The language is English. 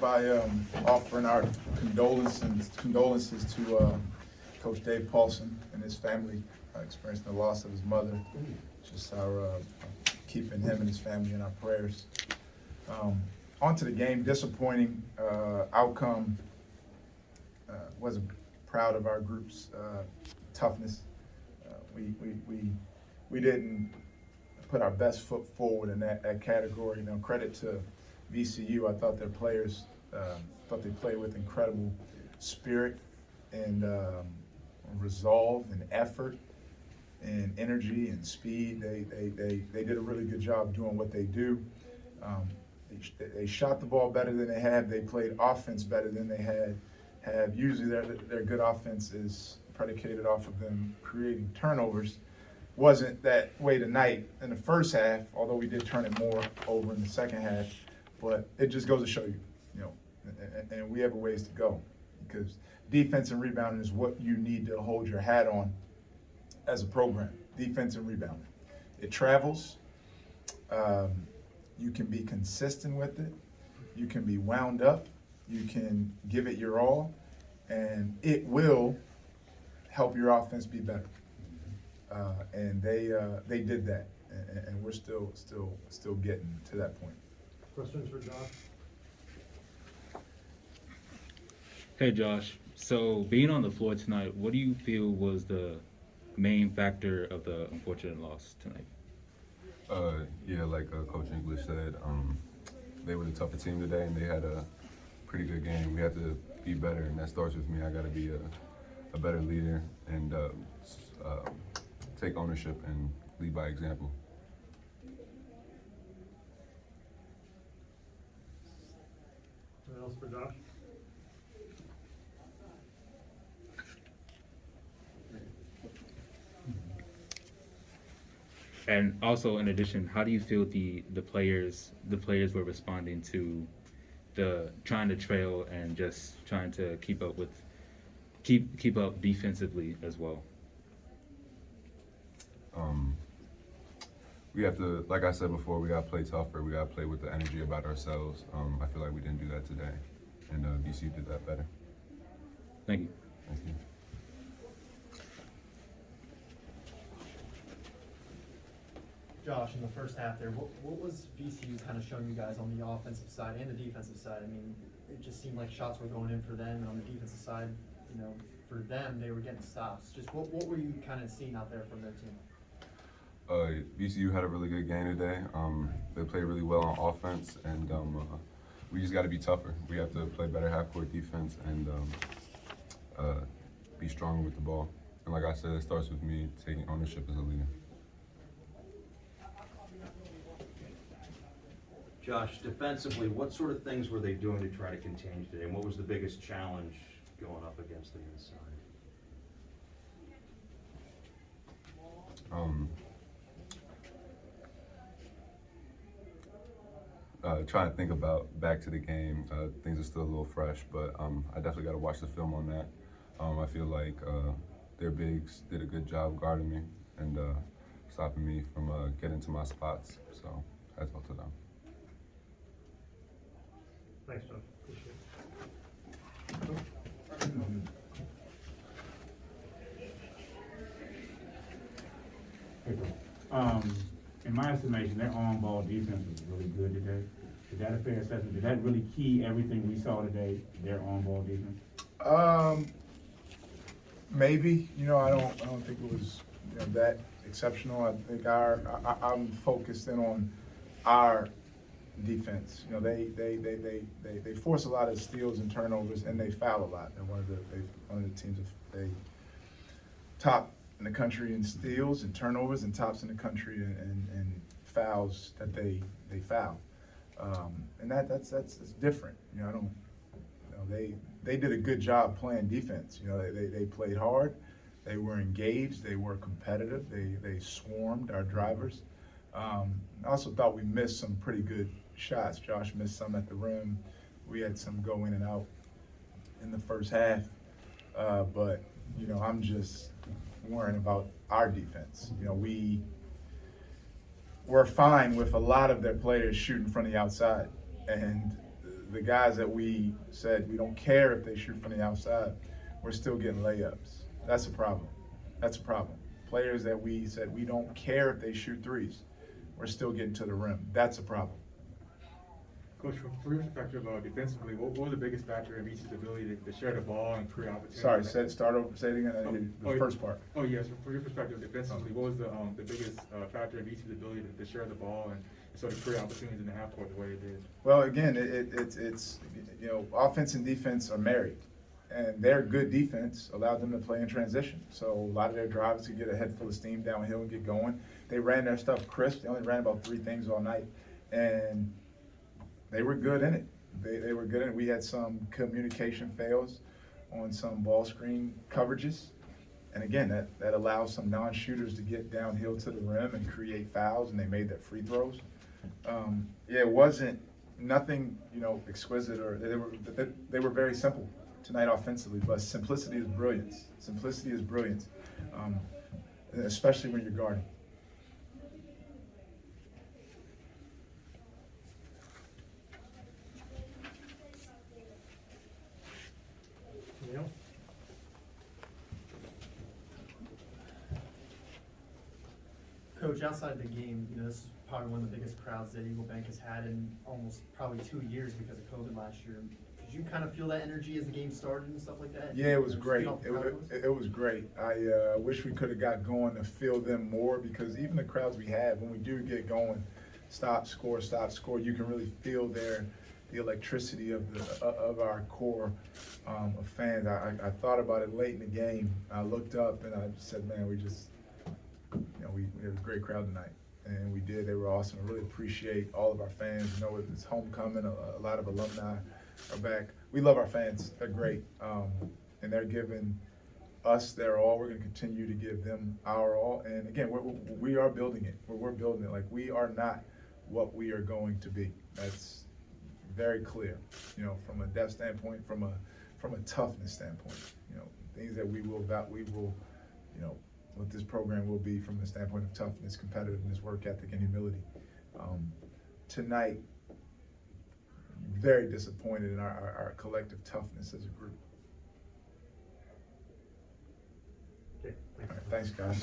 by offering our condolences to Coach Dave Paulson and his family experiencing the loss of his mother. Just our keeping him and his family in our prayers. On to the game, disappointing outcome. Wasn't proud of our group's toughness. We didn't put our best foot forward in that category. Credit to VCU. I thought their players thought they played with incredible spirit and resolve and effort and energy and speed. They did a really good job doing what they do. They shot the ball better than they have. They played offense better than they have. Usually their good offense is predicated off of them creating turnovers. Wasn't that way tonight in the first half, although we did turn it more over in the second half. But it just goes to show you, and we have a ways to go, because defense and rebounding is what you need to hold your hat on as a program. Defense and rebounding. It travels. You can be consistent with it. You can be wound up. You can give it your all, and it will help your offense be better. And they did that, and we're still getting to that point. Questions for Josh? Hey Josh, so being on the floor tonight, what do you feel was the main factor of the unfortunate loss tonight? Yeah, like Coach English said, they were the tougher team today, and they had a pretty good game. We had to be better, and that starts with me. I got to be a better leader and take ownership and lead by example. Anything else for Josh? And also, in addition, how do you feel the players were responding to the trying to trail and just trying to keep up defensively as well? We have to, like I said before, we got to play tougher. We got to play with the energy about ourselves. I feel like we didn't do that today, and VCU did that better. Thank you. Thank you. Josh, in the first half there, what was VCU kind of showing you guys on the offensive side and the defensive side? I mean, it just seemed like shots were going in for them, and on the defensive side, for them, they were getting stops. Just what were you kind of seeing out there from their team? VCU had a really good game today. They played really well on offense, and we just got to be tougher. We have to play better half-court defense and be stronger with the ball. And like I said, it starts with me taking ownership as a leader. Josh, defensively, what sort of things were they doing to try to contain you today, and what was the biggest challenge going up against them inside? Trying to think about back to the game. Things are still a little fresh, but I definitely got to watch the film on that. I feel like their bigs did a good job guarding me and stopping me from getting to my spots. So that's all to them. Thanks, Josh. Appreciate it. In my estimation, their on-ball defense was really good today. Is that a fair assessment? Did that really key everything we saw today, their on-ball defense? Maybe. I don't think it was that exceptional. I think I'm focused in on our defense. They force a lot of steals and turnovers, and they foul a lot. They're one of the teams they top in the country in steals and turnovers, and tops in the country in fouls that they foul. And that's different. They did a good job playing defense. They played hard. They were engaged. They were competitive. They swarmed our drivers. I also thought we missed some pretty good shots. Josh missed some at the rim. We had some go in and out in the first half. But I'm just worrying about our defense. We're fine with a lot of their players shooting from the outside, and the guys that we said we don't care if they shoot from the outside, we're still getting layups. That's a problem. That's a problem. Players that we said we don't care if they shoot threes, we're still getting to the rim. That's a problem. Coach, from your perspective, defensively, what was the biggest factor in VC's ability to share the ball and create opportunities? Sorry, say it again. I didn't hear the first part. Oh, yes. From your perspective, defensively, what was the biggest factor in VC's ability to share the ball and sort of create opportunities in the half court the way it did? Well, again, it's you know, offense and defense are married, and their good defense allowed them to play in transition. So a lot of their drives to get a head full of steam downhill and get going. They ran their stuff crisp. They only ran about 3 things all night, and they were good in it. They were good in it. We had some communication fails on some ball screen coverages. And again, that allows some non-shooters to get downhill to the rim and create fouls, and they made their free throws. It wasn't nothing, you know, exquisite, or they were very simple tonight offensively, but simplicity is brilliance. Simplicity is brilliance, especially when you're guarding. Anything else? Coach, outside the game, you know, this is probably one of the biggest crowds that Eagle Bank has had in almost probably 2 years because of COVID last year. Did you kind of feel that energy as the game started and stuff like that? Yeah, it was Or great. feed off the crowd? It was great. I wish we could have got going to feel them more, because even the crowds we had, when we do get going, stop, score, you can really feel the electricity of our core of fans. I thought about it late in the game. I looked up and I said, man, we had a great crowd tonight. And we did. They were awesome. I really appreciate all of our fans. You know, it's homecoming. A lot of alumni are back. We love our fans. They're great. And they're giving us their all. We're going to continue to give them our all. And again, we are building it. We're building it. Like, we are not what we are going to be. That's very clear. You know, from a depth standpoint, from a toughness standpoint. You know, things that we will, you know, what this program will be from the standpoint of toughness, competitiveness, work ethic, and humility. Tonight, very disappointed in our collective toughness as a group. Okay, All right, thanks, guys.